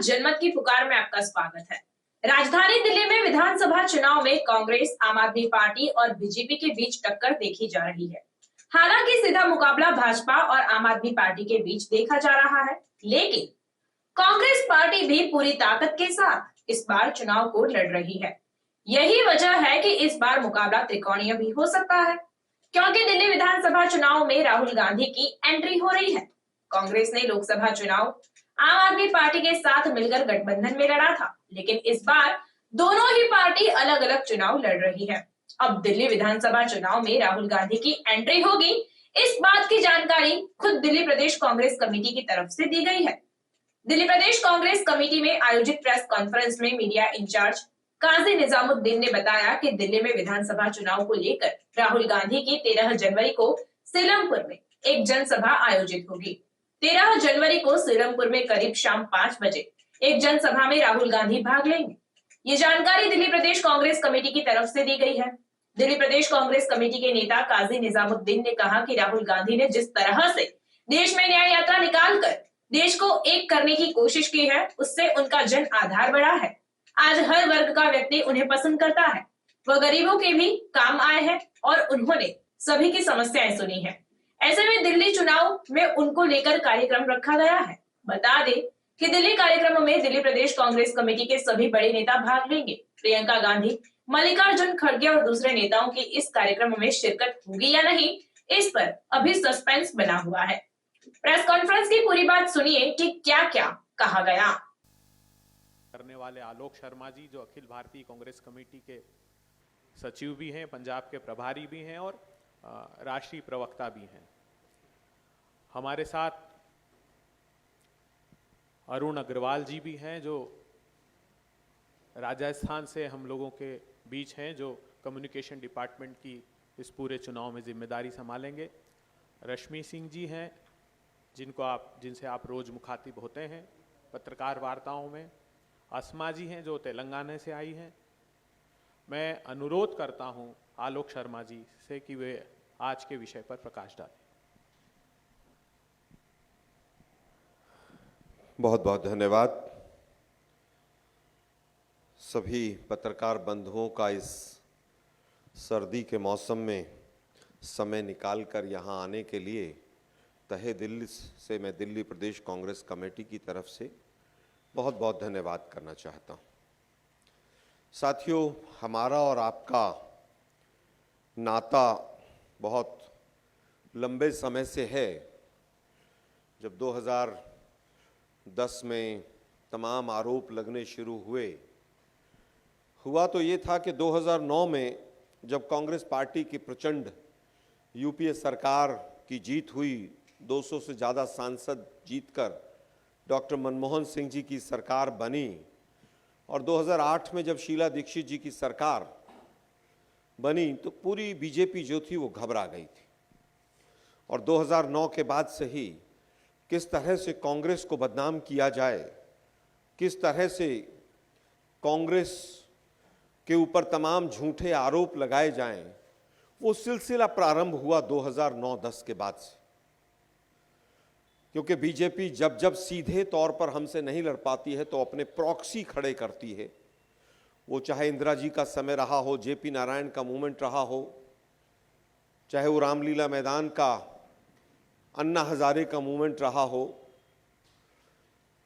जनमत की पुकार में आपका स्वागत है। राजधानी दिल्ली में विधानसभा चुनाव में कांग्रेस, आम आदमी पार्टी और बीजेपी के बीच टक्कर देखी जा रही है। हालांकि सीधा मुकाबला भाजपा और आम आदमी पार्टी के बीच देखा जा रहा है, लेकिन कांग्रेस पार्टी भी पूरी ताकत के साथ इस बार चुनाव को लड़ रही है। यही वजह है कि इस बार मुकाबला त्रिकोणीय भी हो सकता है, क्योंकि दिल्ली विधानसभा चुनाव में राहुल गांधी की एंट्री हो रही है। कांग्रेस ने लोकसभा चुनाव आम आदमी पार्टी के साथ मिलकर गठबंधन में लड़ा था, लेकिन इस बार दोनों ही पार्टी अलग अलग चुनाव लड़ रही है। अब दिल्ली विधानसभा चुनाव में राहुल गांधी की एंट्री होगी, इस बात की जानकारी खुद दिल्ली प्रदेश कांग्रेस कमेटी की तरफ से दी गई है। दिल्ली प्रदेश कांग्रेस कमेटी में आयोजित प्रेस कॉन्फ्रेंस में मीडिया इंचार्ज काजी निजामुद्दीन ने बताया कि दिल्ली में विधानसभा चुनाव को लेकर राहुल गांधी की 13 जनवरी को सीलमपुर में एक जनसभा आयोजित होगी। 13 जनवरी को सीलमपुर में करीब शाम 5 बजे एक जनसभा में राहुल गांधी भाग लेंगे। ये जानकारी दिल्ली प्रदेश कांग्रेस कमेटी की तरफ से दी गई है। दिल्ली प्रदेश कांग्रेस कमेटी के नेता काजी निजामुद्दीन ने कहा कि राहुल गांधी ने जिस तरह से देश में न्याय यात्रा निकालकर देश को एक करने की कोशिश की है, उससे उनका जन आधार बढ़ा है। आज हर वर्ग का व्यक्ति उन्हें पसंद करता है। वह गरीबों के भी काम आए हैं और उन्होंने सभी की समस्याएं सुनी है। ऐसे में दिल्ली चुनाव में उनको लेकर कार्यक्रम रखा गया है। बता दें कि दिल्ली कार्यक्रम में दिल्ली प्रदेश कांग्रेस कमेटी के सभी बड़े नेता भाग लेंगे। प्रियंका गांधी, मल्लिकार्जुन खड़गे और दूसरे नेताओं की इस कार्यक्रम में शिरकत होगी या नहीं, इस पर अभी सस्पेंस बना हुआ है। प्रेस कॉन्फ्रेंस की पूरी बात सुनिए कि क्या क्या कहा गया। करने वाले आलोक शर्मा जी, जो अखिल भारतीय कांग्रेस कमेटी के सचिव भी हैं, पंजाब के प्रभारी भी हैं और राष्ट्रीय प्रवक्ता भी हैं। हमारे साथ अरुण अग्रवाल जी भी हैं, जो राजस्थान से हम लोगों के बीच हैं, जो कम्युनिकेशन डिपार्टमेंट की इस पूरे चुनाव में जिम्मेदारी संभालेंगे। रश्मि सिंह जी हैं, जिनसे आप रोज मुखातिब होते हैं पत्रकार वार्ताओं में। अस्मा जी हैं, जो तेलंगाना से आई हैं। मैं अनुरोध करता हूं आलोक शर्मा जी से कि वे आज के विषय पर प्रकाश डालें। बहुत बहुत धन्यवाद। सभी पत्रकार बंधुओं का इस सर्दी के मौसम में समय निकालकर यहाँ आने के लिए तहे दिल से मैं दिल्ली प्रदेश कांग्रेस कमेटी की तरफ से बहुत बहुत धन्यवाद करना चाहता हूँ। साथियों, हमारा और आपका नाता बहुत लंबे समय से है। जब 2010 में तमाम आरोप लगने शुरू हुआ तो ये था कि 2009 में जब कांग्रेस पार्टी की प्रचंड यूपीए सरकार की जीत हुई, 200 से ज़्यादा सांसद जीतकर डॉक्टर मनमोहन सिंह जी की सरकार बनी, और 2008 में जब शीला दीक्षित जी की सरकार बनी तो पूरी बीजेपी जो थी वो घबरा गई थी। और 2009 के बाद से ही किस तरह से कांग्रेस को बदनाम किया जाए, किस तरह से कांग्रेस के ऊपर तमाम झूठे आरोप लगाए जाएं, वो सिलसिला प्रारंभ हुआ 2009-10 के बाद से। क्योंकि बीजेपी जब जब सीधे तौर पर हमसे नहीं लड़ पाती है तो अपने प्रॉक्सी खड़े करती है। वो चाहे इंदिरा जी का समय रहा हो, जेपी नारायण का मूवमेंट रहा हो, चाहे वो रामलीला मैदान का अन्ना हजारे का मूवमेंट रहा हो,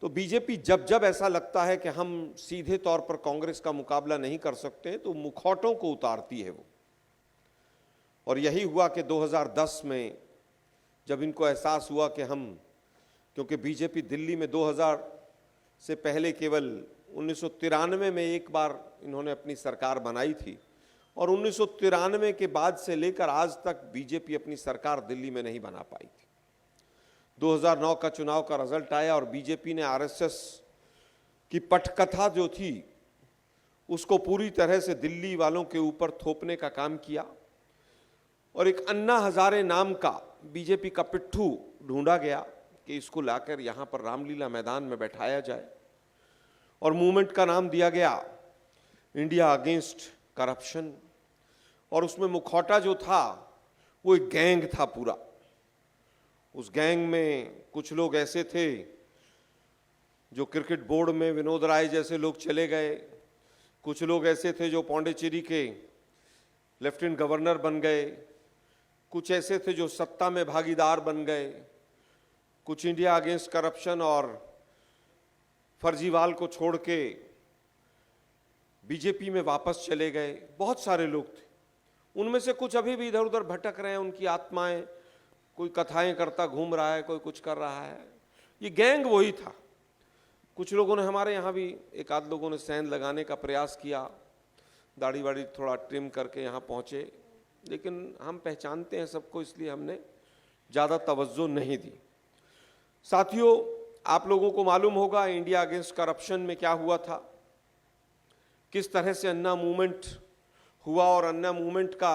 तो बीजेपी जब जब ऐसा लगता है कि हम सीधे तौर पर कांग्रेस का मुकाबला नहीं कर सकते तो मुखौटों को उतारती है वो। और यही हुआ कि 2010 में जब इनको एहसास हुआ कि क्योंकि बीजेपी दिल्ली में 2000 से पहले केवल 1993 में एक बार इन्होंने अपनी सरकार बनाई थी, और 1993 के बाद से लेकर आज तक बीजेपी अपनी सरकार दिल्ली में नहीं बना पाई थी। 2009 का चुनाव का रिजल्ट आया और बीजेपी ने आरएसएस की पटकथा जो थी उसको पूरी तरह से दिल्ली वालों के ऊपर थोपने का काम किया, और एक अन्ना हजारे नाम का बीजेपी का पिट्ठू ढूंढा गया कि इसको लाकर यहाँ पर रामलीला मैदान में बैठाया जाए, और मूवमेंट का नाम दिया गया इंडिया अगेंस्ट करप्शन। और उसमें मुखौटा जो था वो एक गैंग था पूरा। उस गैंग में कुछ लोग ऐसे थे जो क्रिकेट बोर्ड में विनोद राय जैसे लोग चले गए, कुछ लोग ऐसे थे जो पौंडीचेरी के लेफ्टिनेंट गवर्नर बन गए, कुछ ऐसे थे जो सत्ता में भागीदार बन गए, कुछ इंडिया अगेंस्ट करप्शन और फर्जीवाल को छोड़ के बीजेपी में वापस चले गए। बहुत सारे लोग थे, उनमें से कुछ अभी भी इधर उधर भटक रहे हैं, उनकी आत्माएं, कोई कथाएं करता घूम रहा है, कोई कुछ कर रहा है। ये गैंग वही था। कुछ लोगों ने, हमारे यहाँ भी एक आध लोगों ने सेंध लगाने का प्रयास किया, दाढ़ी वाड़ी थोड़ा ट्रिम करके यहाँ पहुँचे, लेकिन हम पहचानते हैं सबको, इसलिए हमने ज़्यादा तवज्जो नहीं दी। साथियों, आप लोगों को मालूम होगा इंडिया अगेंस्ट करप्शन में क्या हुआ था, किस तरह से अन्ना मूवमेंट हुआ और अन्ना मूवमेंट का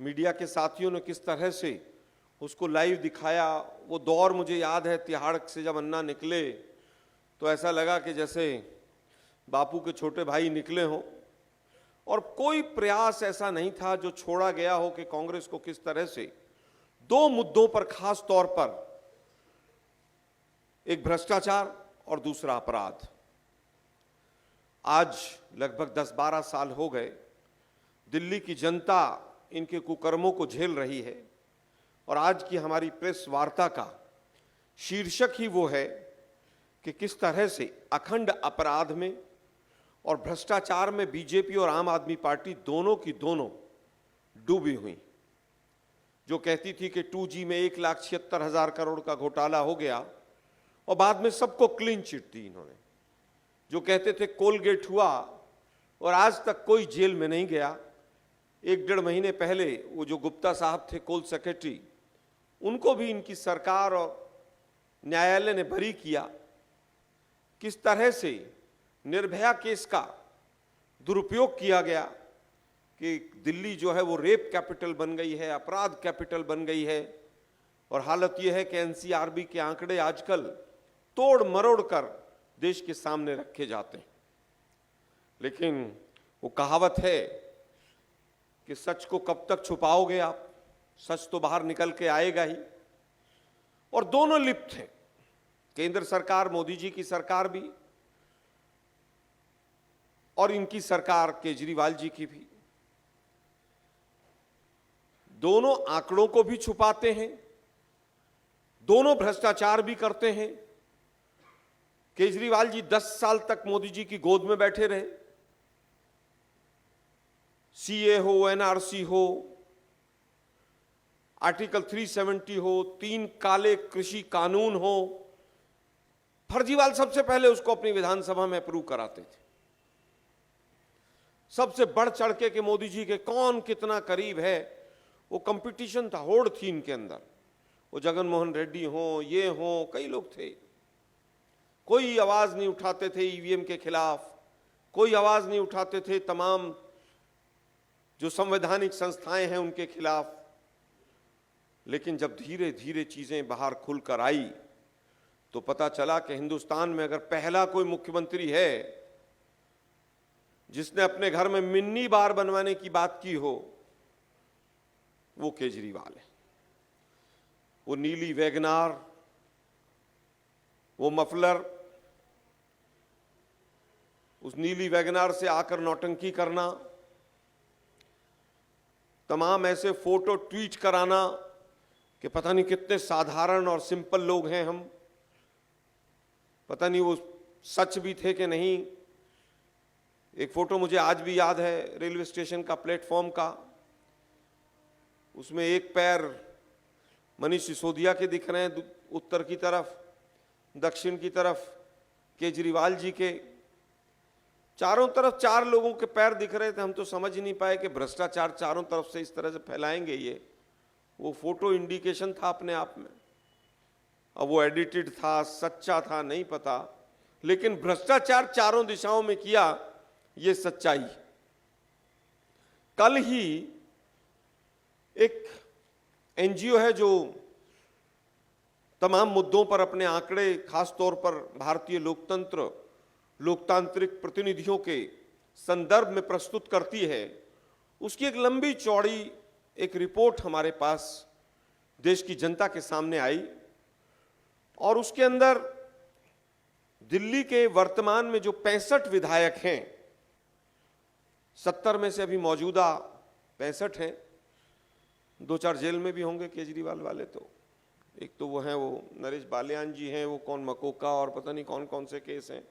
मीडिया के साथियों ने किस तरह से उसको लाइव दिखाया। वो दौर मुझे याद है, तिहाड़ से जब अन्ना निकले तो ऐसा लगा कि जैसे बापू के छोटे भाई निकले हों, और कोई प्रयास ऐसा नहीं था जो छोड़ा गया हो कि कांग्रेस को किस तरह से दो मुद्दों पर, खास तौर पर एक भ्रष्टाचार और दूसरा अपराध। आज लगभग 10-12 साल हो गए, दिल्ली की जनता इनके कुकर्मों को झेल रही है, और आज की हमारी प्रेस वार्ता का शीर्षक ही वो है कि किस तरह से अखंड अपराध में और भ्रष्टाचार में बीजेपी और आम आदमी पार्टी दोनों की दोनों डूबी हुई। जो कहती थी कि 2G में 1,76,000 करोड़ का घोटाला हो गया और बाद में सबको क्लीन चिट दी इन्होंने। जो कहते थे कोलगेट हुआ और आज तक कोई जेल में नहीं गया। 1-1.5 महीने पहले वो जो गुप्ता साहब थे कोल सेक्रेटरी, उनको भी इनकी सरकार और न्यायालय ने बरी किया। किस तरह से निर्भया केस का दुरुपयोग किया गया कि दिल्ली जो है वो रेप कैपिटल बन गई है, अपराध कैपिटल बन गई है, और हालत यह है कि एनसीआरबी के आंकड़े आजकल तोड़ मरोड़ कर देश के सामने रखे जाते हैं। लेकिन वो कहावत है कि सच को कब तक छुपाओगे आप, सच तो बाहर निकल के आएगा ही। और दोनों लिप्त हैं, केंद्र सरकार, मोदी जी की सरकार भी, और इनकी सरकार केजरीवाल जी की भी। दोनों आंकड़ों को भी छुपाते हैं, दोनों भ्रष्टाचार भी करते हैं। केजरीवाल जी 10 साल तक मोदी जी की गोद में बैठे रहे। सीए हो, एनआरसी हो, आर्टिकल 370 हो, 3 काले कृषि कानून हो, फर्जीवाल सबसे पहले उसको अपनी विधानसभा में अप्रूव कराते थे। सबसे बढ़ चढ़ के मोदी जी के कौन कितना करीब है, वो कंपटीशन था, होड़ थी इनके अंदर। वो जगन मोहन रेड्डी हो, ये हो, कई लोग थे। कोई आवाज नहीं उठाते थे ईवीएम के खिलाफ, कोई आवाज नहीं उठाते थे तमाम जो संवैधानिक संस्थाएं हैं उनके खिलाफ। लेकिन जब धीरे धीरे चीजें बाहर खुलकर आई तो पता चला कि हिंदुस्तान में अगर पहला कोई मुख्यमंत्री है जिसने अपने घर में मिनी बार बनवाने की बात की हो, वो केजरीवाल है। वो नीली वैगनार, वो मफलर, उस नीली वैगनार से आकर नौटंकी करना, तमाम ऐसे फोटो ट्वीट कराना कि पता नहीं कितने साधारण और सिंपल लोग हैं हम, पता नहीं वो सच भी थे कि नहीं। एक फोटो मुझे आज भी याद है, रेलवे स्टेशन का प्लेटफॉर्म का, उसमें एक पैर मनीष सिसोदिया के दिख रहे हैं उत्तर की तरफ, दक्षिण की तरफ केजरीवाल जी के, चारों तरफ 4 लोगों के पैर दिख रहे थे। हम तो समझ ही नहीं पाए कि भ्रष्टाचार चारों तरफ से इस तरह से फैलाएंगे ये। वो फोटो इंडिकेशन था अपने आप में। अब वो एडिटेड था, सच्चा था, नहीं पता, लेकिन भ्रष्टाचार चारों दिशाओं में किया, ये सच्चाई। कल ही एक एनजीओ है जो तमाम मुद्दों पर अपने आंकड़े, खास तौर पर भारतीय लोकतंत्र, लोकतांत्रिक प्रतिनिधियों के संदर्भ में प्रस्तुत करती है, उसकी एक लंबी चौड़ी एक रिपोर्ट हमारे पास देश की जनता के सामने आई, और उसके अंदर दिल्ली के वर्तमान में जो 65 विधायक हैं, 70 में से अभी मौजूदा 65 हैं, 2-4 जेल में भी होंगे केजरीवाल वाले। तो एक तो वो हैं, वो नरेश बालियान जी हैं, वो कौन मकोका और पता नहीं कौन कौन से केस हैं,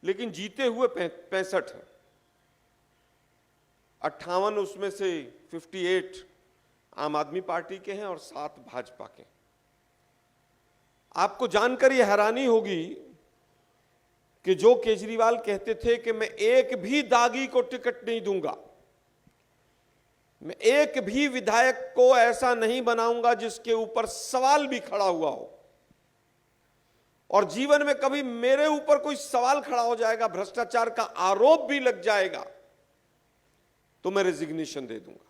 लेकिन जीते हुए 65 हैं। 58 उसमें से 58 आम आदमी पार्टी के हैं और 7 भाजपा के। आपको जानकर यह हैरानी होगी कि जो केजरीवाल कहते थे कि मैं एक भी दागी को टिकट नहीं दूंगा, मैं एक भी विधायक को ऐसा नहीं बनाऊंगा जिसके ऊपर सवाल भी खड़ा हुआ हो, और जीवन में कभी मेरे ऊपर कोई सवाल खड़ा हो जाएगा, भ्रष्टाचार का आरोप भी लग जाएगा, तो मैं रेजिग्नेशन दे दूंगा।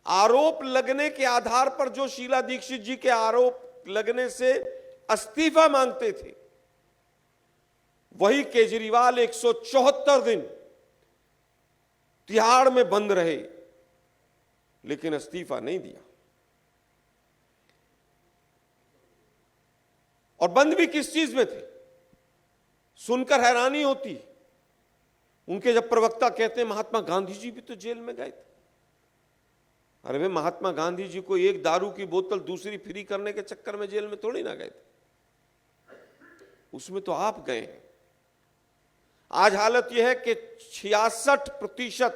आरोप लगने के आधार पर जो शीला दीक्षित जी के आरोप लगने से इस्तीफा मांगते थे, वही केजरीवाल 174 दिन तिहाड़ में बंद रहे, लेकिन इस्तीफा नहीं दिया। और बंद भी किस चीज में थे, सुनकर हैरानी होती। उनके जब प्रवक्ता कहते हैं महात्मा गांधी जी भी तो जेल में गए थे। अरे भाई, महात्मा गांधी जी को एक दारू की बोतल दूसरी फ्री करने के चक्कर में जेल में थोड़ी ना गए थे, उसमें तो आप गए हैं। आज हालत यह है कि 66%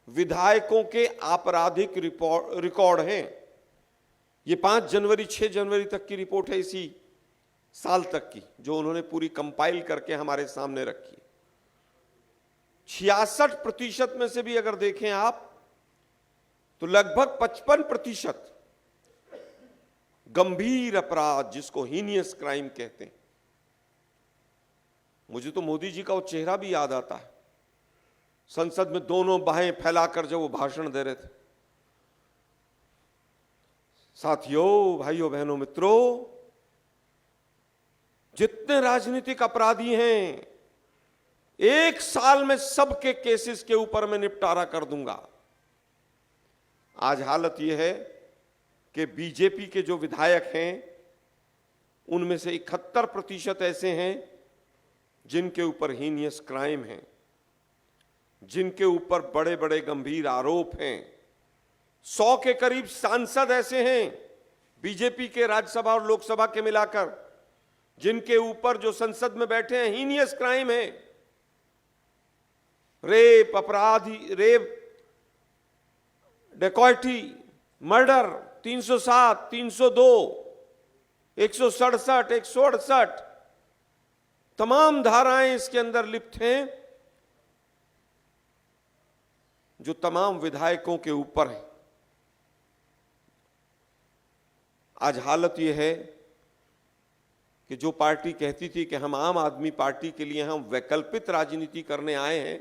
विधायकों के आपराधिक रिकॉर्ड हैं। ये 5 जनवरी 6 जनवरी तक की रिपोर्ट है, इसी साल तक की, जो उन्होंने पूरी कंपाइल करके हमारे सामने रखी। 66% में से भी अगर देखें आप, तो लगभग 55% गंभीर अपराध, जिसको हीनियस क्राइम कहते हैं। मुझे तो मोदी जी का वो चेहरा भी याद आता है, संसद में दोनों बाहें फैलाकर जब वो भाषण दे रहे थे। साथियों, भाइयों बहनों मित्रों, जितने राजनीतिक अपराधी हैं, 1 साल में सबके केसेस के ऊपर मैं निपटारा कर दूंगा। आज हालत यह है कि बीजेपी के जो विधायक हैं, उनमें से 71% ऐसे हैं जिनके ऊपर हीनियस क्राइम है, जिनके ऊपर बड़े बड़े गंभीर आरोप हैं। 100 के करीब सांसद ऐसे हैं बीजेपी के, राज्यसभा और लोकसभा के मिलाकर, जिनके ऊपर जो संसद में बैठे हैं हीनियस क्राइम है। रेप, अपराधी, रेप, डकैती, मर्डर 307, 302, 167, 168 तमाम धाराएं इसके अंदर लिप्त हैं, जो तमाम विधायकों के ऊपर है। आज हालत यह है कि जो पार्टी कहती थी कि हम आम आदमी पार्टी के लिए हम वैकल्पिक राजनीति करने आए हैं,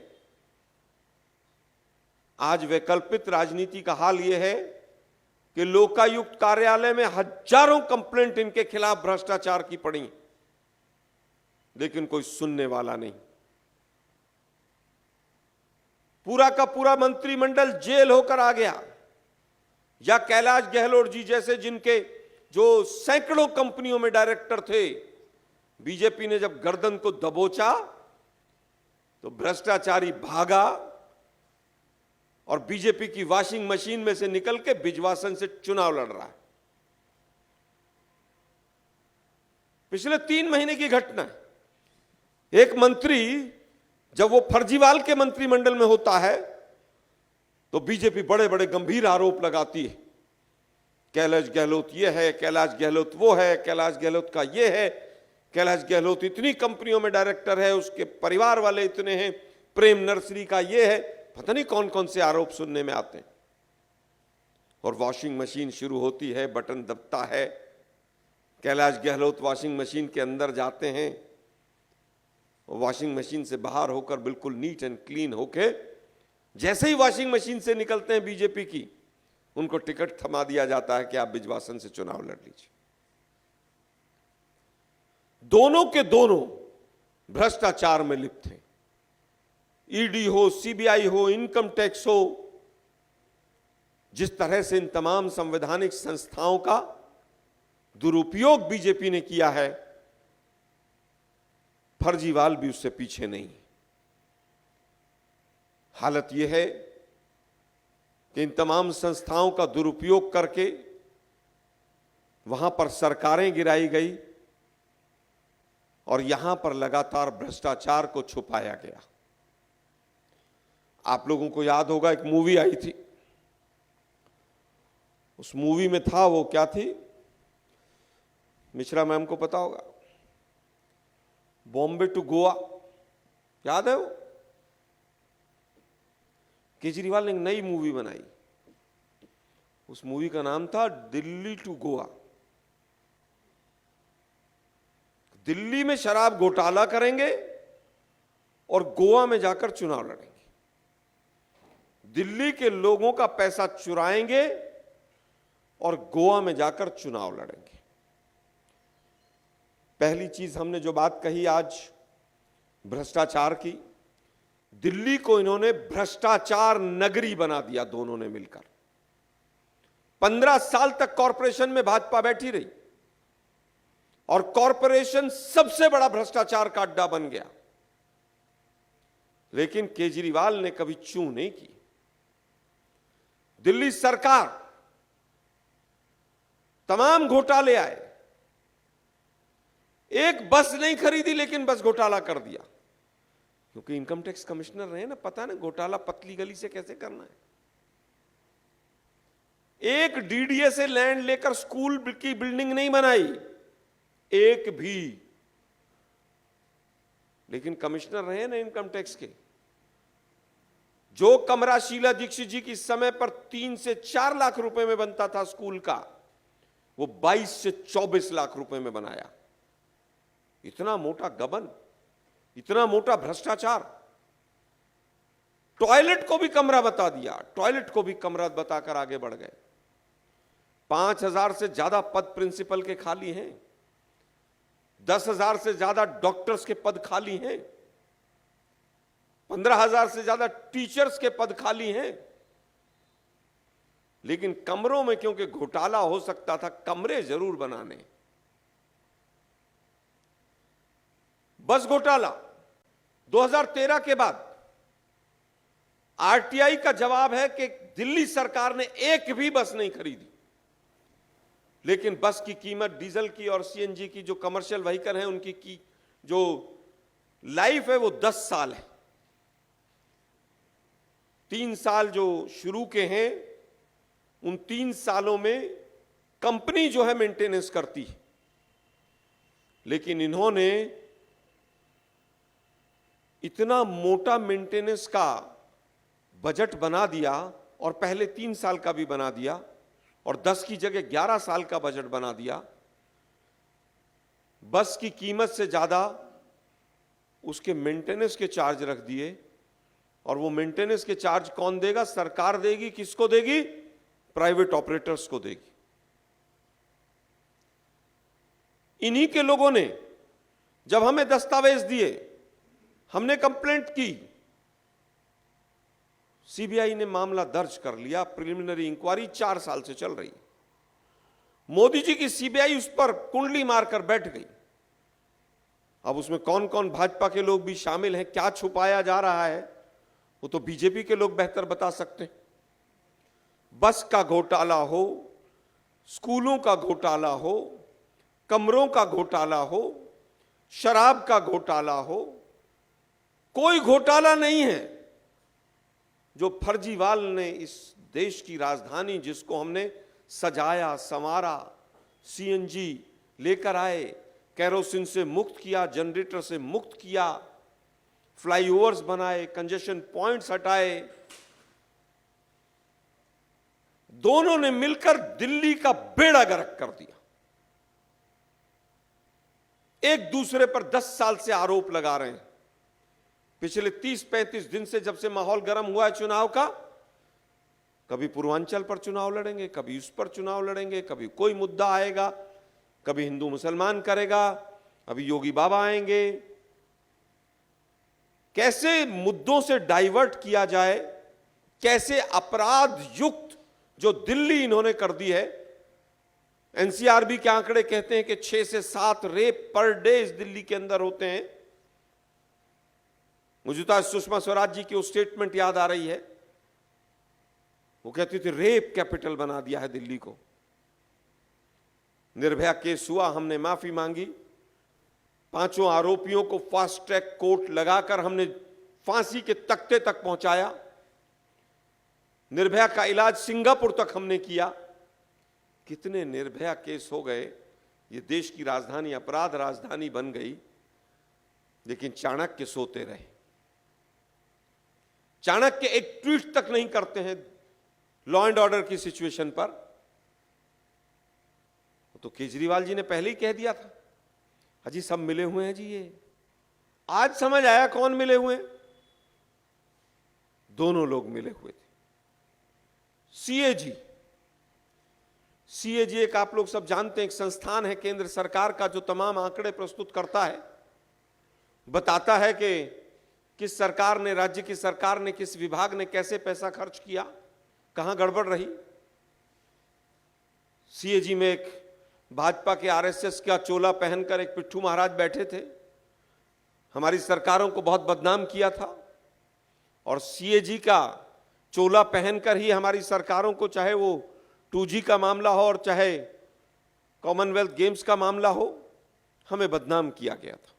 आज वैकल्पिक राजनीति का हाल यह है कि लोकायुक्त कार्यालय में हजारों कंप्लेंट इनके खिलाफ भ्रष्टाचार की पड़ी, लेकिन कोई सुनने वाला नहीं। पूरा का पूरा मंत्रिमंडल जेल होकर आ गया, या कैलाश गहलोत जी जैसे, जिनके जो सैकड़ों कंपनियों में डायरेक्टर थे, बीजेपी ने जब गर्दन को दबोचा तो भ्रष्टाचारी भागा और बीजेपी की वॉशिंग मशीन में से निकल के बिजवासन से चुनाव लड़ रहा है। पिछले 3 महीने की घटना है। एक मंत्री जब वो फर्जीवाल के मंत्रिमंडल में होता है तो बीजेपी बड़े बड़े गंभीर आरोप लगाती है। कैलाश गहलोत ये है, कैलाश गहलोत वो है, कैलाश गहलोत का ये है, कैलाश गहलोत इतनी कंपनियों में डायरेक्टर है, उसके परिवार वाले इतने हैं, प्रेम नर्सरी का ये है, पता नहीं कौन कौन से आरोप सुनने में आते हैं। और वॉशिंग मशीन शुरू होती है, बटन दबता है, कैलाश गहलोत वॉशिंग मशीन के अंदर जाते हैं, वॉशिंग मशीन से बाहर होकर बिल्कुल नीट एंड क्लीन होके जैसे ही वॉशिंग मशीन से निकलते हैं बीजेपी की, उनको टिकट थमा दिया जाता है कि आप बिजवासन से चुनाव लड़ लीजिए। दोनों के दोनों भ्रष्टाचार में लिप्त हैं। ईडी हो, सीबीआई हो, इनकम टैक्स हो, जिस तरह से इन तमाम संवैधानिक संस्थाओं का दुरुपयोग बीजेपी ने किया है, फर्जीवाल भी उससे पीछे नहीं। हालत यह है कि इन तमाम संस्थाओं का दुरुपयोग करके वहां पर सरकारें गिराई गई और यहां पर लगातार भ्रष्टाचार को छुपाया गया। आप लोगों को याद होगा, एक मूवी आई थी, उस मूवी में था, वो क्या थी, मिश्रा मैम को पता होगा, बॉम्बे टू गोवा, याद है? वो केजरीवाल ने एक नई मूवी बनाई, उस मूवी का नाम था दिल्ली टू गोवा। दिल्ली में शराब घोटाला करेंगे और गोवा में जाकर चुनाव लड़ेंगे। दिल्ली के लोगों का पैसा चुराएंगे और गोवा में जाकर चुनाव लड़ेंगे। पहली चीज हमने जो बात कही आज भ्रष्टाचार की, दिल्ली को इन्होंने भ्रष्टाचार नगरी बना दिया दोनों ने मिलकर। 15 साल तक कॉरपोरेशन में भाजपा बैठी रही और कॉरपोरेशन सबसे बड़ा भ्रष्टाचार का अड्डा बन गया। लेकिन केजरीवाल ने कभी चूं नहीं की। दिल्ली सरकार तमाम घोटाले आए, एक बस नहीं खरीदी लेकिन बस घोटाला कर दिया, क्योंकि इनकम टैक्स कमिश्नर रहे ना, पता ना घोटाला पतली गली से कैसे करना है। एक डीडीए से लैंड लेकर स्कूल की बिल्डिंग नहीं बनाई, एक भी, लेकिन कमिश्नर रहे ना इनकम टैक्स के। जो कमरा शीला दीक्षित जी की समय पर 3 से 4 लाख रुपए में बनता था स्कूल का, वो 22 से 24 लाख रुपए में बनाया। इतना मोटा गबन, इतना मोटा भ्रष्टाचार। टॉयलेट को भी कमरा बता दिया, टॉयलेट को भी कमरा बताकर आगे बढ़ गए। 5000 से ज्यादा पद प्रिंसिपल के खाली हैं, 10,000 से ज्यादा डॉक्टर्स के पद खाली हैं, 15,000 से ज्यादा टीचर्स के पद खाली हैं। लेकिन कमरों में क्योंकि घोटाला हो सकता था, कमरे जरूर बनाने। बस घोटाला 2013 के बाद आरटीआई का जवाब है कि दिल्ली सरकार ने एक भी बस नहीं खरीदी, लेकिन बस की कीमत डीजल की और सीएनजी की जो कमर्शियल व्हीकल हैं उनकी की जो लाइफ है वो 10 साल है। 3 साल जो शुरू के हैं, उन 3 सालों में कंपनी जो है मेंटेनेंस करती है, लेकिन इन्होंने इतना मोटा मेंटेनेंस का बजट बना दिया और पहले 3 साल का भी बना दिया और 10 की जगह 11 साल का बजट बना दिया। बस की कीमत से ज्यादा उसके मेंटेनेंस के चार्ज रख दिए, और वो मेंटेनेंस के चार्ज कौन देगा? सरकार देगी। किसको देगी? प्राइवेट ऑपरेटर्स को देगी। इन्हीं के लोगों ने जब हमें दस्तावेज दिए, हमने कंप्लेंट की, सीबीआई ने मामला दर्ज कर लिया। प्रिलिमिनरी इंक्वायरी 4 साल से चल रही। मोदी जी की सीबीआई उस पर कुंडली मारकर बैठ गई। अब उसमें कौन कौन भाजपा के लोग भी शामिल हैं, क्या छुपाया जा रहा है, वो तो बीजेपी के लोग बेहतर बता सकते हैं। बस का घोटाला हो, स्कूलों का घोटाला हो, कमरों का घोटाला हो, शराब का घोटाला हो, कोई घोटाला नहीं है जो फर्जीवाल ने इस देश की राजधानी, जिसको हमने सजाया संवारा, सीएनजी लेकर आए, कैरोसिन से मुक्त किया, जनरेटर से मुक्त किया, फ्लाईओवर्स बनाए, कंजेशन पॉइंट्स हटाए, दोनों ने मिलकर दिल्ली का बेड़ा गर्क कर दिया। एक दूसरे पर 10 साल से आरोप लगा रहे हैं। पिछले 30-35 दिन से जब से माहौल गर्म हुआ है चुनाव का, कभी पूर्वांचल पर चुनाव लड़ेंगे, कभी उस पर चुनाव लड़ेंगे, कभी कोई मुद्दा आएगा, कभी हिंदू मुसलमान करेगा, अभी योगी बाबा आएंगे। कैसे मुद्दों से डाइवर्ट किया जाए, कैसे अपराध युक्त जो दिल्ली इन्होंने कर दी है। एनसीआरबी के आंकड़े कहते हैं कि 6 से 7 रेप पर डे इस दिल्ली के अंदर होते हैं। मुझे तो आज सुषमा स्वराज जी की वो स्टेटमेंट याद आ रही है। वो कहती थी रेप कैपिटल बना दिया है दिल्ली को। निर्भया केस हुआ, हमने माफी मांगी, 5 आरोपियों को फास्ट ट्रैक कोर्ट लगाकर हमने फांसी के तख्ते तक पहुंचाया। निर्भया का इलाज सिंगापुर तक हमने किया। कितने निर्भया केस हो गए, ये देश की राजधानी अपराध राजधानी बन गई, लेकिन चाणक्य सोते रहे। चाणक्य एक ट्वीट तक नहीं करते हैं लॉ एंड ऑर्डर की सिचुएशन पर। तो केजरीवाल जी ने पहले ही कह दिया था, अजी सब मिले हुए हैं जी। ये आज समझ आया कौन मिले हुए हैं। दोनों लोग मिले हुए थे। सीएजी एक, आप लोग सब जानते हैं, एक संस्थान है केंद्र सरकार का जो तमाम आंकड़े प्रस्तुत करता है, बताता है कि किस सरकार ने, राज्य की सरकार ने, किस विभाग ने कैसे पैसा खर्च किया, कहां गड़बड़ रही। सीएजी में एक भाजपा के आरएसएस का चोला पहनकर एक पिट्ठू महाराज बैठे थे, हमारी सरकारों को बहुत बदनाम किया था। और सीएजी का चोला पहनकर ही हमारी सरकारों को, चाहे वो 2G का मामला हो और चाहे कॉमनवेल्थ गेम्स का मामला हो, हमें बदनाम किया गया था।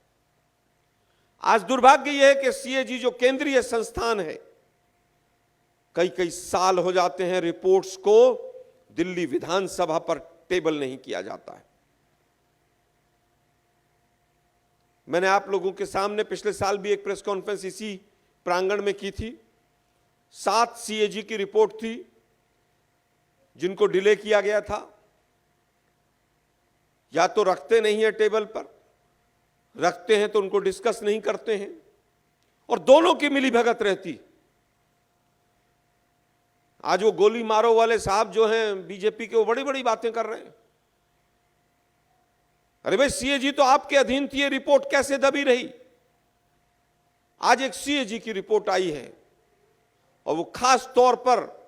आज दुर्भाग्य यह है कि सीएजी जो केंद्रीय संस्थान है, कई साल हो जाते हैं रिपोर्ट्स को दिल्ली विधानसभा पर टेबल नहीं किया जाता है। मैंने आप लोगों के सामने पिछले साल भी एक प्रेस कॉन्फ्रेंस इसी प्रांगण में की थी। 7 सीएजी की रिपोर्ट थी जिनको डिले किया गया था। या तो रखते नहीं है टेबल पर, रखते हैं तो उनको डिस्कस नहीं करते हैं, और दोनों की मिलीभगत रहती। आज वो गोली मारो वाले साहब जो हैं बीजेपी के, वो बड़ी बड़ी बातें कर रहे हैं। अरे भाई सीएजी तो आपके अधीन थी, ये रिपोर्ट कैसे दबी रही। आज एक सीएजी की रिपोर्ट आई है और वो खास तौर पर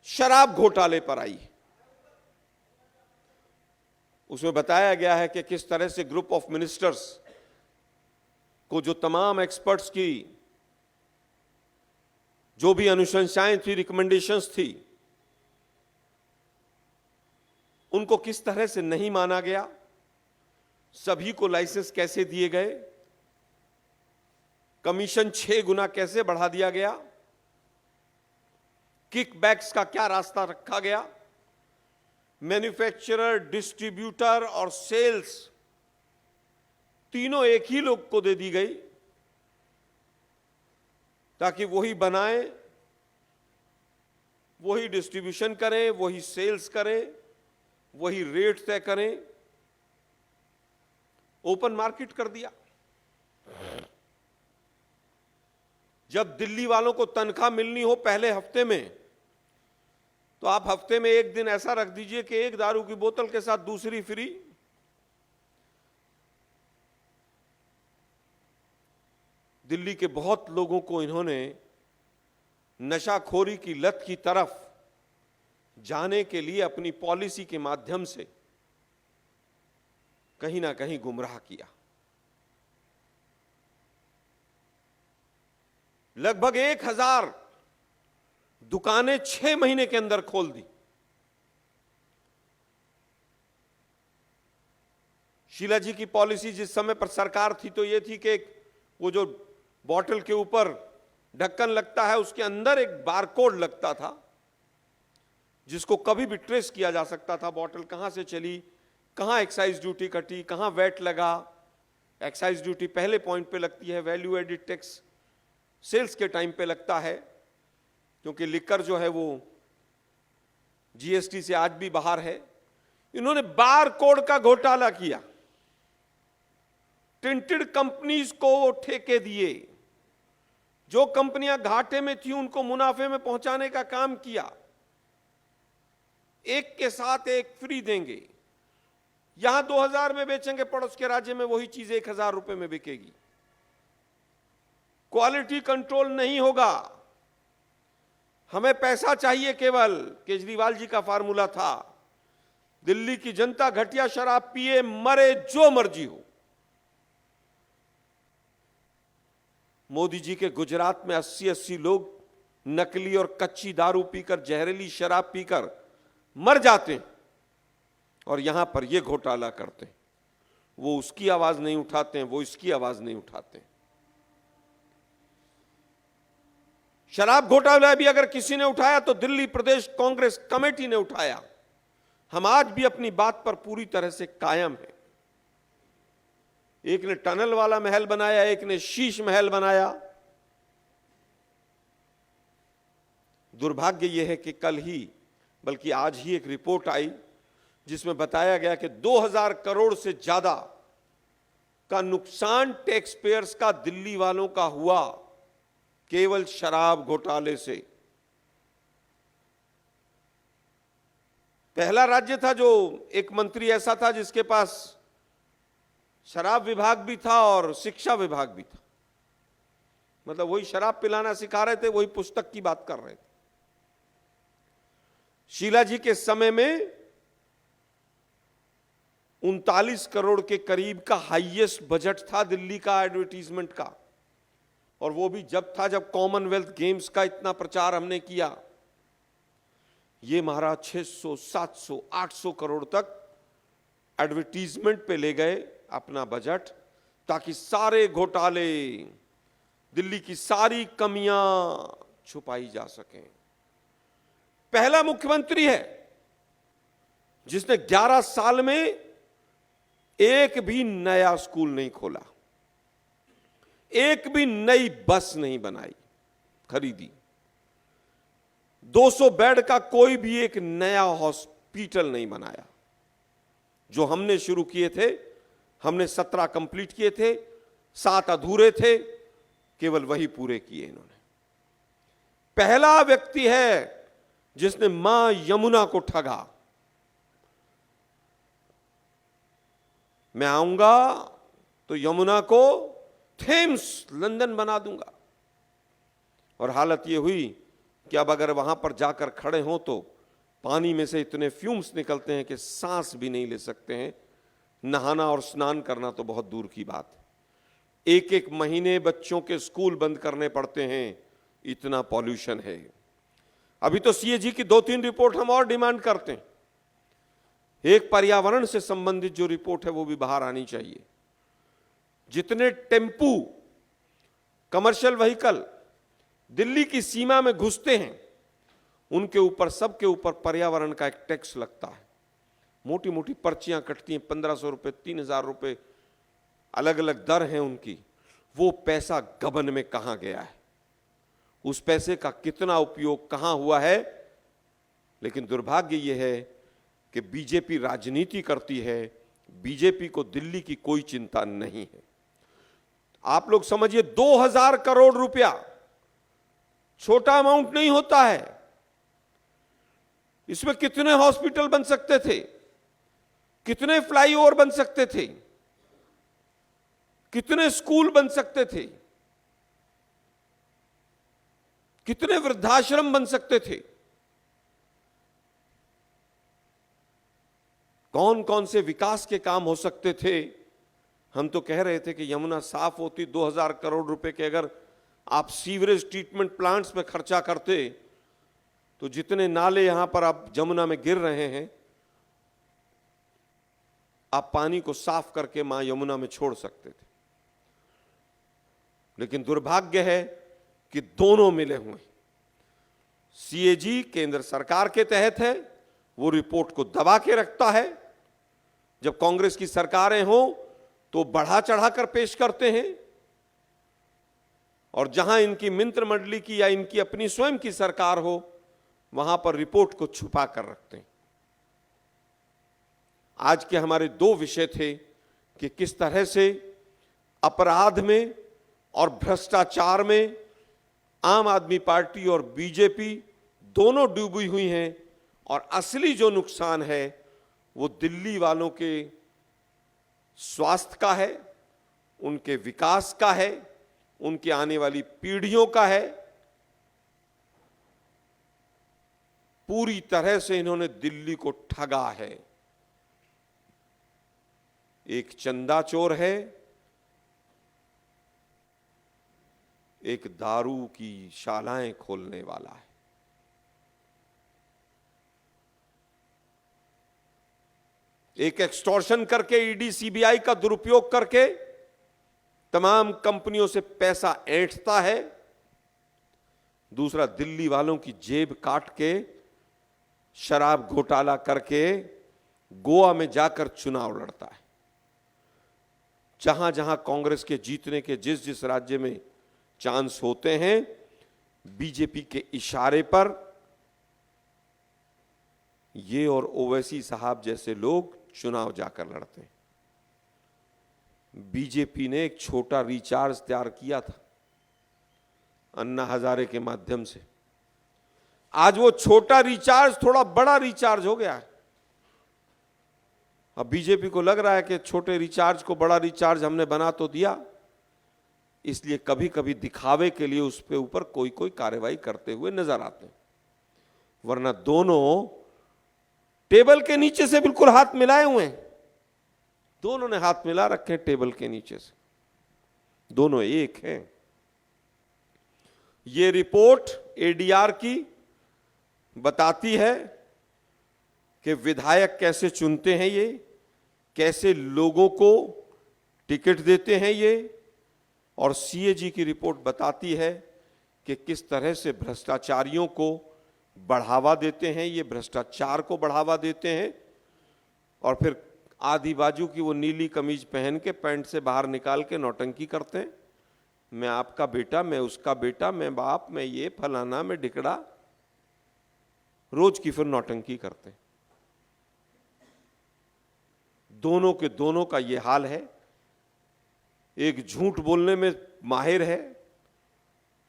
शराब घोटाले पर आई है। उसमें बताया गया है कि किस तरह से ग्रुप ऑफ मिनिस्टर्स को, जो तमाम एक्सपर्ट्स की जो भी अनुशंसाएं थी, रिकमेंडेशंस थी, उनको किस तरह से नहीं माना गया, सभी को लाइसेंस कैसे दिए गए, कमीशन 6 गुना कैसे बढ़ा दिया गया, किकबैक्स का क्या रास्ता रखा गया, मैन्युफैक्चरर, डिस्ट्रीब्यूटर और सेल्स तीनों एक ही लोग को दे दी गई, ताकि वही बनाएं, वही डिस्ट्रीब्यूशन करें, वही सेल्स करें, वही रेट तय करें। ओपन मार्केट कर दिया। जब दिल्ली वालों को तनख्वाह मिलनी हो पहले हफ्ते में, तो आप हफ्ते में एक दिन ऐसा रख दीजिए कि एक दारू की बोतल के साथ दूसरी फ्री। दिल्ली के बहुत लोगों को इन्होंने नशाखोरी की लत की तरफ जाने के लिए अपनी पॉलिसी के माध्यम से कहीं ना कहीं गुमराह किया। लगभग 1000 दुकानें 6 महीने के अंदर खोल दी। शीला जी की पॉलिसी जिस समय पर सरकार थी तो यह थी कि वो जो बॉटल के ऊपर ढक्कन लगता है उसके अंदर एक बारकोड लगता था, जिसको कभी भी ट्रेस किया जा सकता था, बॉटल कहां से चली, कहां एक्साइज ड्यूटी कटी, कहां वैट लगा। एक्साइज ड्यूटी पहले पॉइंट पे लगती है, वैल्यू एडिड टैक्स सेल्स के टाइम पे लगता है, क्योंकि लिकर जो है वो जीएसटी से आज भी बाहर है। इन्होंने बार कोड का घोटाला किया, टिंटेड कंपनीज को वो ठेके दिए, जो कंपनियां घाटे में थी उनको मुनाफे में पहुंचाने का काम किया। एक के साथ एक फ्री देंगे, यहां 2000 में बेचेंगे, पड़ोस के राज्य में वही चीज 1000 रुपए में बिकेगी। क्वालिटी कंट्रोल नहीं होगा, हमें पैसा चाहिए केवल। केजरीवाल जी का फार्मूला था, दिल्ली की जनता घटिया शराब पिए, मरे, जो मर्जी हो। मोदी जी के गुजरात में 80-80 लोग नकली और कच्ची दारू पीकर, जहरीली शराब पीकर मर जाते हैं, और यहां पर ये घोटाला करते हैं। वो उसकी आवाज नहीं उठाते हैं, वो इसकी आवाज नहीं उठाते हैं। शराब घोटाला भी अगर किसी ने उठाया तो दिल्ली प्रदेश कांग्रेस कमेटी ने उठाया। हम आज भी अपनी बात पर पूरी तरह से कायम हैं। एक ने टनल वाला महल बनाया, एक ने शीश महल बनाया। दुर्भाग्य यह है कि कल ही, बल्कि आज ही एक रिपोर्ट आई जिसमें बताया गया कि 2000 करोड़ से ज्यादा का नुकसान टैक्स पेयर्स का दिल्ली वालों का हुआ केवल शराब घोटाले से। पहला राज्य था जो एक मंत्री ऐसा था जिसके पास शराब विभाग भी था और शिक्षा विभाग भी था। मतलब वही शराब पिलाना सिखा रहे थे, वही पुस्तक की बात कर रहे थे। शीला जी के समय में 39 करोड़ के करीब का हाईएस्ट बजट था दिल्ली का एडवर्टीजमेंट का, और वो भी जब था जब कॉमनवेल्थ गेम्स का इतना प्रचार हमने किया। ये महाराज 600, 700, 800 करोड़ तक एडवर्टीजमेंट पे ले गए अपना बजट, ताकि सारे घोटाले, दिल्ली की सारी कमियां छुपाई जा सकें। पहला मुख्यमंत्री है जिसने 11 साल में एक भी नया स्कूल नहीं खोला, एक भी नई बस नहीं बनाई, खरीदी। 200 बेड का कोई भी एक नया हॉस्पिटल नहीं बनाया। जो हमने शुरू किए थे, हमने 17 कंप्लीट किए थे, 7 अधूरे थे, केवल वही पूरे किए इन्होंने। पहला व्यक्ति है जिसने मां यमुना को ठगा। मैं आऊंगा तो यमुना को थेम्स लंदन बना दूंगा, और हालत यह हुई कि अब अगर वहां पर जाकर खड़े हों तो पानी में से इतने फ्यूम्स निकलते हैं कि सांस भी नहीं ले सकते हैं। नहाना और स्नान करना तो बहुत दूर की बात है। एक एक महीने बच्चों के स्कूल बंद करने पड़ते हैं, इतना पॉल्यूशन है। अभी तो सीएजी की 2-3 रिपोर्ट हम और डिमांड करते हैं। एक पर्यावरण से संबंधित जो रिपोर्ट है वो भी बाहर आनी चाहिए। जितने टेम्पू, कमर्शियल व्हीकल दिल्ली की सीमा में घुसते हैं, उनके ऊपर, सबके ऊपर पर्यावरण का एक टैक्स लगता है। मोटी मोटी पर्चियां कटती हैं, 1500 रुपए, 3000 रुपए, अलग अलग दर हैं उनकी। वो पैसा गबन में कहां गया है, उस पैसे का कितना उपयोग कहां हुआ है। लेकिन दुर्भाग्य यह है कि बीजेपी राजनीति करती है, बीजेपी को दिल्ली की कोई चिंता नहीं है। आप लोग समझिए, 2000 करोड़ रुपया छोटा अमाउंट नहीं होता है। इसमें कितने हॉस्पिटल बन सकते थे, कितने फ्लाईओवर बन सकते थे, कितने स्कूल बन सकते थे, कितने वृद्धाश्रम बन सकते थे, कौन कौन से विकास के काम हो सकते थे। हम तो कह रहे थे कि यमुना साफ होती। 2000 करोड़ रुपए के अगर आप सीवरेज ट्रीटमेंट प्लांट्स में खर्चा करते तो जितने नाले यहां पर आप जमुना में गिर रहे हैं, आप पानी को साफ करके मां यमुना में छोड़ सकते थे। लेकिन दुर्भाग्य है कि दोनों मिले हुए। सीएजी केंद्र सरकार के तहत है, वो रिपोर्ट को दबा के रखता है। जब कांग्रेस की सरकारें हों तो बढ़ा चढ़ाकर पेश करते हैं, और जहां इनकी मंत्रिमंडली की या इनकी अपनी स्वयं की सरकार हो, वहां पर रिपोर्ट को छुपा कर रखते हैं। आज के हमारे 2 विषय थे कि किस तरह से अपराध में और भ्रष्टाचार में आम आदमी पार्टी और बीजेपी दोनों डूबी हुई हैं, और असली जो नुकसान है वो दिल्ली वालों के स्वास्थ्य का है, उनके विकास का है, उनके आने वाली पीढ़ियों का है। पूरी तरह से इन्होंने दिल्ली को ठगा है। एक चंदा चोर है, एक दारू की शालाएं खोलने वाला है। एक एक्सटॉर्शन करके ईडी सीबीआई का दुरुपयोग करके तमाम कंपनियों से पैसा ऐंठता है। दूसरा, दिल्ली वालों की जेब काट के शराब घोटाला करके गोवा में जाकर चुनाव लड़ता है। जहां जहां कांग्रेस के जीतने के जिस जिस राज्य में चांस होते हैं, बीजेपी के इशारे पर ये और ओवैसी साहब जैसे लोग चुनाव जाकर लड़ते हैं। बीजेपी ने एक छोटा रिचार्ज तैयार किया था अन्ना हजारे के माध्यम से। आज वो छोटा रिचार्ज थोड़ा बड़ा रिचार्ज हो गया है। अब बीजेपी को लग रहा है कि छोटे रिचार्ज को बड़ा रिचार्ज हमने बना तो दिया, इसलिए कभी कभी दिखावे के लिए उस पे ऊपर कोई कोई कार्रवाई करते हुए नजर आते हैं, वरना दोनों टेबल के नीचे से बिल्कुल हाथ मिलाए हुए हैं। दोनों ने हाथ मिला रखे हैं टेबल के नीचे से, दोनों एक हैं। ये रिपोर्ट एडीआर की बताती है कि विधायक कैसे चुनते हैं, ये कैसे लोगों को टिकट देते हैं ये, और सीएजी की रिपोर्ट बताती है कि किस तरह से भ्रष्टाचारियों को बढ़ावा देते हैं, ये भ्रष्टाचार को बढ़ावा देते हैं, और फिर आधी बाजू की वो नीली कमीज पहन के पैंट से बाहर निकाल के नौटंकी करते हैं। मैं आपका बेटा, मैं उसका बेटा, मैं बाप, मैं ये फलाना, मैं ढिकड़ा, रोज की फिर नौटंकी करते हैं। दोनों के दोनों का ये हाल है। एक झूठ बोलने में माहिर है,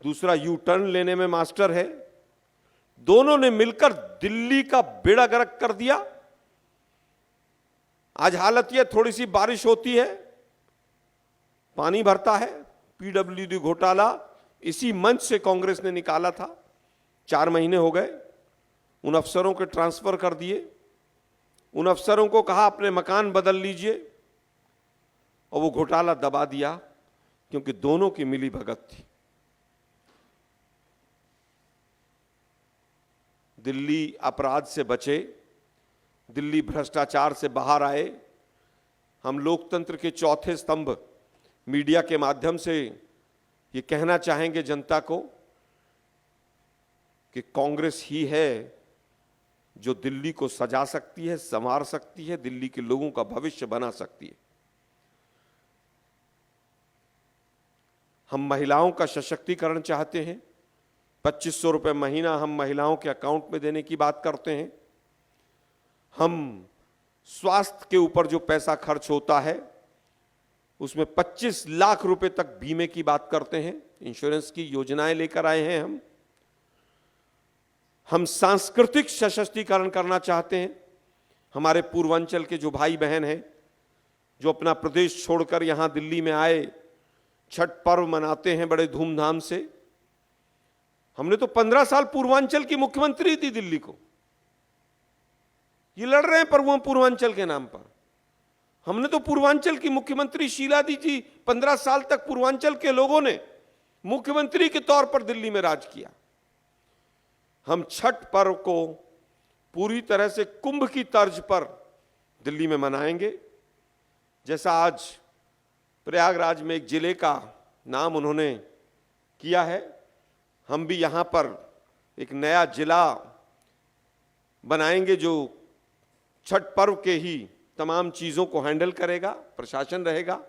दूसरा यू टर्न लेने में मास्टर है। दोनों ने मिलकर दिल्ली का बेड़ा गर्क कर दिया। आज हालत यह, थोड़ी सी बारिश होती है, पानी भरता है। पीडब्ल्यूडी घोटाला इसी मंच से कांग्रेस ने निकाला था, 4 महीने हो गए। उन अफसरों के ट्रांसफर कर दिए, उन अफसरों को कहा अपने मकान बदल लीजिए, और वो घोटाला दबा दिया, क्योंकि दोनों की मिली भगत थी। दिल्ली अपराध से बचे, दिल्ली भ्रष्टाचार से बाहर आए। हम लोकतंत्र के चौथे स्तंभ मीडिया के माध्यम से ये कहना चाहेंगे जनता को कि कांग्रेस ही है जो दिल्ली को सजा सकती है, संवार सकती है, दिल्ली के लोगों का भविष्य बना सकती है। हम महिलाओं का सशक्तिकरण चाहते हैं। 2500 रुपए महीना हम महिलाओं के अकाउंट में देने की बात करते हैं। हम स्वास्थ्य के ऊपर जो पैसा खर्च होता है उसमें 25 लाख रुपए तक बीमे की बात करते हैं। इंश्योरेंस की योजनाएं लेकर आए हैं हम सांस्कृतिक सशक्तिकरण करना चाहते हैं। हमारे पूर्वांचल के जो भाई बहन हैं जो अपना प्रदेश छोड़कर यहां दिल्ली में आए, छठ पर्व मनाते हैं बड़े धूमधाम से। हमने तो 15 साल पूर्वांचल की मुख्यमंत्री थी दिल्ली को, ये लड़ रहे हैं पर वो पूर्वांचल के नाम पर। हमने तो पूर्वांचल की मुख्यमंत्री शीला दी थी, 15 साल तक पूर्वांचल के लोगों ने मुख्यमंत्री के तौर पर दिल्ली में राज किया। हम छठ पर्व को पूरी तरह से कुंभ की तर्ज पर दिल्ली में मनाएंगे। जैसा आज प्रयागराज में एक जिले का नाम उन्होंने किया है, हम भी यहां पर एक नया जिला बनाएंगे जो छठ पर्व के ही तमाम चीजों को हैंडल करेगा, प्रशासन रहेगा।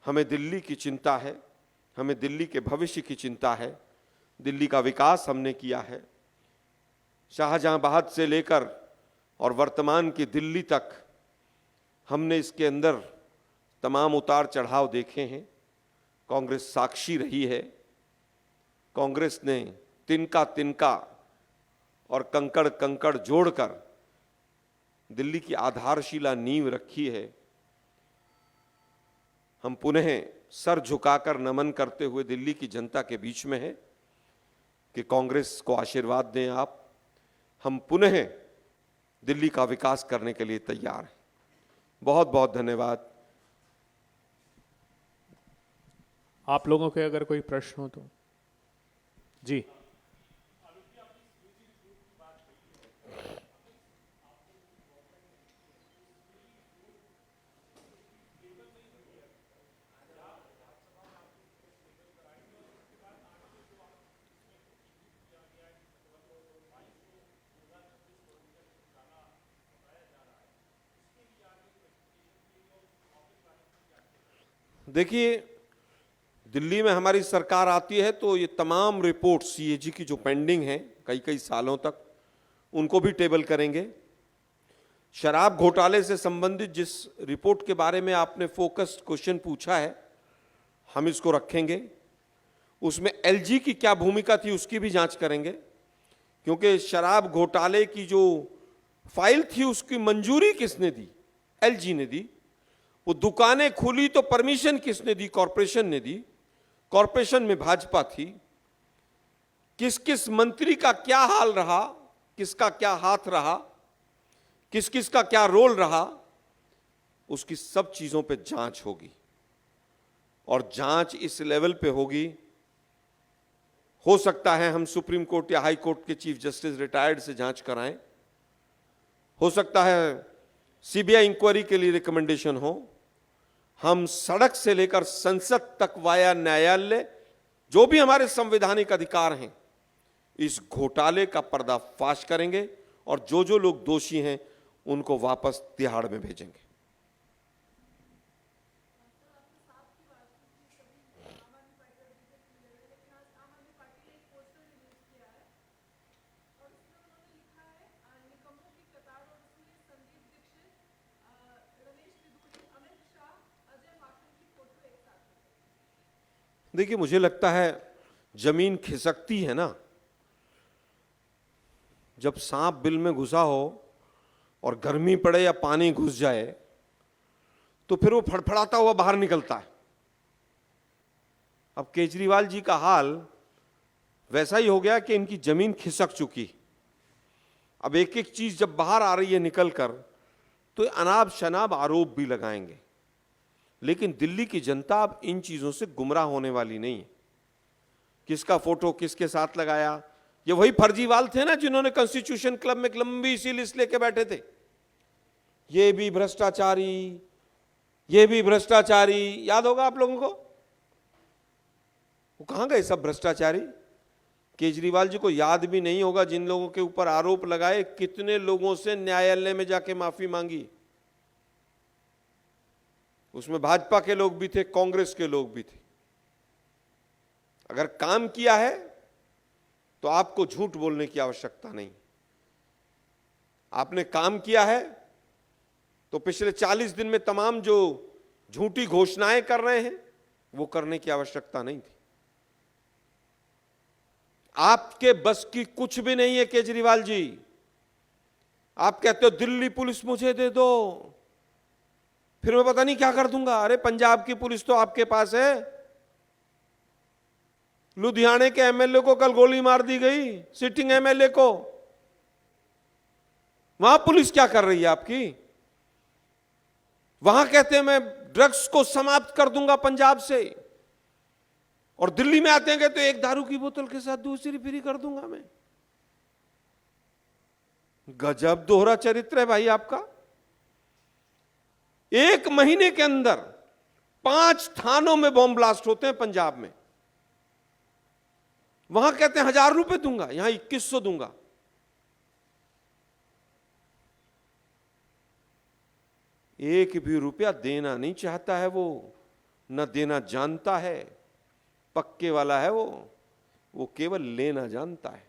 हमें दिल्ली की चिंता है, हमें दिल्ली के भविष्य की चिंता है। दिल्ली का विकास हमने किया है, शाहजहांबाद से लेकर और वर्तमान की दिल्ली तक हमने इसके अंदर तमाम उतार चढ़ाव देखे हैं। कांग्रेस साक्षी रही है। कांग्रेस ने तिनका तिनका और कंकड़ कंकड़ जोड़कर दिल्ली की आधारशिला नींव रखी है। हम पुनः सर झुकाकर नमन करते हुए दिल्ली की जनता के बीच में हैं कि कांग्रेस को आशीर्वाद दें आप। हम पुनः दिल्ली का विकास करने के लिए तैयार हैं। बहुत बहुत धन्यवाद। आप लोगों के अगर कोई प्रश्न हो तो जी। देखिए, दिल्ली में हमारी सरकार आती है तो ये तमाम रिपोर्ट सीएजी की जो पेंडिंग है कई कई सालों तक, उनको भी टेबल करेंगे। शराब घोटाले से संबंधित जिस रिपोर्ट के बारे में आपने फोकस्ड क्वेश्चन पूछा है, हम इसको रखेंगे। उसमें एलजी की क्या भूमिका थी उसकी भी जांच करेंगे, क्योंकि शराब घोटाले की जो फाइल थी उसकी मंजूरी किसने दी? एलजी ने दी। वो दुकानें खुली तो परमिशन किसने दी? कॉरपोरेशन ने दी। कॉरपोरेशन में भाजपा थी। किस किस मंत्री का क्या हाल रहा, किसका क्या हाथ रहा, किस किस का क्या रोल रहा, उसकी सब चीजों पे जांच होगी। और जांच इस लेवल पे होगी, हो सकता है हम सुप्रीम कोर्ट या हाई कोर्ट के चीफ जस्टिस रिटायर्ड से जांच कराएं, हो सकता है सीबीआई इंक्वायरी के लिए रिकमेंडेशन हो, हम सड़क से लेकर संसद तक वाया न्यायालय, जो भी हमारे संवैधानिक अधिकार हैं, इस घोटाले का पर्दाफाश करेंगे और जो जो लोग दोषी हैं उनको वापस तिहाड़ में भेजेंगे। देखिए, मुझे लगता है जमीन खिसकती है ना, जब सांप बिल में घुसा हो और गर्मी पड़े या पानी घुस जाए तो फिर वो फड़फड़ाता हुआ बाहर निकलता है। अब केजरीवाल जी का हाल वैसा ही हो गया कि इनकी जमीन खिसक चुकी। अब एक एक चीज जब बाहर आ रही है निकलकर, तो अनाप शनाप आरोप भी लगाएंगे। लेकिन दिल्ली की जनता अब इन चीजों से गुमराह होने वाली नहीं है। किसका फोटो किसके साथ लगाया, ये वही फर्जीवाल थे ना जिन्होंने कॉन्स्टिट्यूशन क्लब में एक लंबी सी लिस्ट लेके बैठे थे, ये भी भ्रष्टाचारी, ये भी भ्रष्टाचारी। याद होगा आप लोगों को? वो कहां गए सब भ्रष्टाचारी? केजरीवाल जी को याद भी नहीं होगा जिन लोगों के ऊपर आरोप लगाए कितने लोगों से न्यायालय में जाके माफी मांगी। उसमें भाजपा के लोग भी थे, कांग्रेस के लोग भी थे। अगर काम किया है तो आपको झूठ बोलने की आवश्यकता नहीं। आपने काम किया है तो पिछले 40 दिन में तमाम जो झूठी घोषणाएं कर रहे हैं वो करने की आवश्यकता नहीं थी। आपके बस की कुछ भी नहीं है केजरीवाल जी। आप कहते हो दिल्ली पुलिस मुझे दे दो, फिर मैं पता नहीं क्या कर दूंगा। अरे पंजाब की पुलिस तो आपके पास है। लुधियाने के एमएलए को कल गोली मार दी गई, सिटिंग एमएलए को। वहां पुलिस क्या कर रही है आपकी? वहां कहते हैं मैं ड्रग्स को समाप्त कर दूंगा पंजाब से, और दिल्ली में आते हैं तो एक दारू की बोतल के साथ दूसरी फ्री कर दूंगा मैं। गजब दोहरा चरित्र है भाई आपका। एक महीने के अंदर 5 थानों में बॉम्ब ब्लास्ट होते हैं पंजाब में। वहां कहते हैं 1000 रुपए दूंगा, यहां 2100 दूंगा। एक भी रुपया देना नहीं चाहता है वो, न देना जानता है। पक्के वाला है वो केवल लेना जानता है।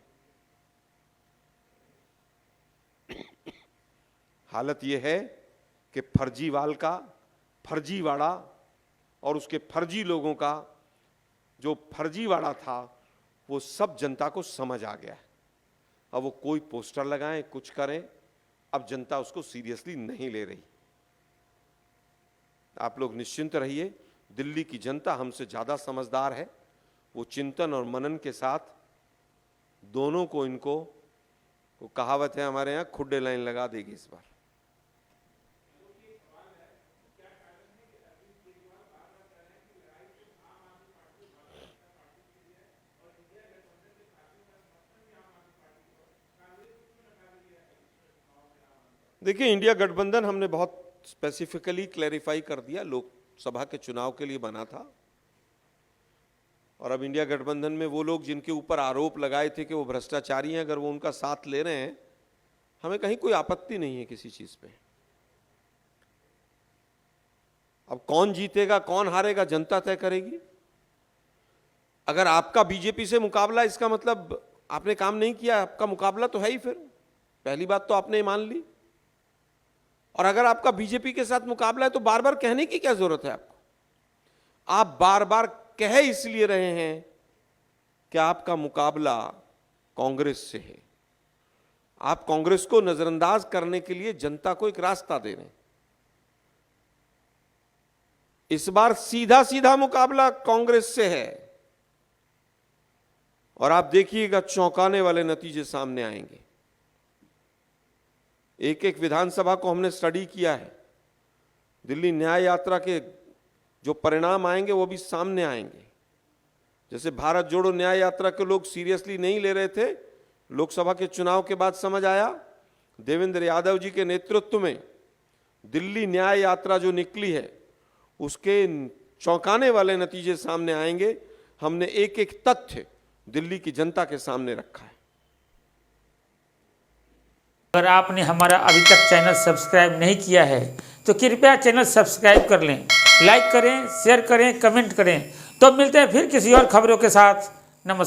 हालत यह है कि फर्जीवाल का, फर्जीवाड़ा और उसके फर्जी लोगों का जो फर्जीवाड़ा था वो सब जनता को समझ आ गया है। अब वो कोई पोस्टर लगाएं, कुछ करें, अब जनता उसको सीरियसली नहीं ले रही। आप लोग निश्चिंत रहिए, दिल्ली की जनता हमसे ज्यादा समझदार है। वो चिंतन और मनन के साथ दोनों को, इनको वो कहावत है हमारे यहां, खुड्डे लाइन लगा देगी इस बार। देखिए, इंडिया गठबंधन हमने बहुत स्पेसिफिकली क्लैरिफाई कर दिया, लोकसभा के चुनाव के लिए बना था। और अब इंडिया गठबंधन में वो लोग जिनके ऊपर आरोप लगाए थे कि वो भ्रष्टाचारी हैं, अगर वो उनका साथ ले रहे हैं, हमें कहीं कोई आपत्ति नहीं है किसी चीज पे। अब कौन जीतेगा कौन हारेगा जनता तय करेगी। अगर आपका बीजेपी से मुकाबला, इसका मतलब आपने काम नहीं किया, आपका मुकाबला तो है ही। फिर पहली बात तो आपने मान ली। और अगर आपका बीजेपी के साथ मुकाबला है तो बार बार कहने की क्या जरूरत है आपको। आप बार बार कह इसलिए रहे हैं कि आपका मुकाबला कांग्रेस से है। आप कांग्रेस को नजरअंदाज करने के लिए जनता को एक रास्ता दे रहे हैं। इस बार सीधा सीधा मुकाबला कांग्रेस से है और आप देखिएगा चौंकाने वाले नतीजे सामने आएंगे। एक एक विधानसभा को हमने स्टडी किया है। दिल्ली न्याय यात्रा के जो परिणाम आएंगे वो भी सामने आएंगे। जैसे भारत जोड़ो न्याय यात्रा के लोग सीरियसली नहीं ले रहे थे, लोकसभा के चुनाव के बाद समझ आया। देवेंद्र यादव जी के नेतृत्व में दिल्ली न्याय यात्रा जो निकली है उसके चौंकाने वाले नतीजे सामने आएंगे। हमने एक एक तथ्य दिल्ली की जनता के सामने रखा है। अगर आपने हमारा अभी तक चैनल सब्सक्राइब नहीं किया है तो कृपया चैनल सब्सक्राइब कर लें, लाइक करें, शेयर करें, कमेंट करें। तो मिलते हैं फिर किसी और खबरों के साथ। नमस्कार।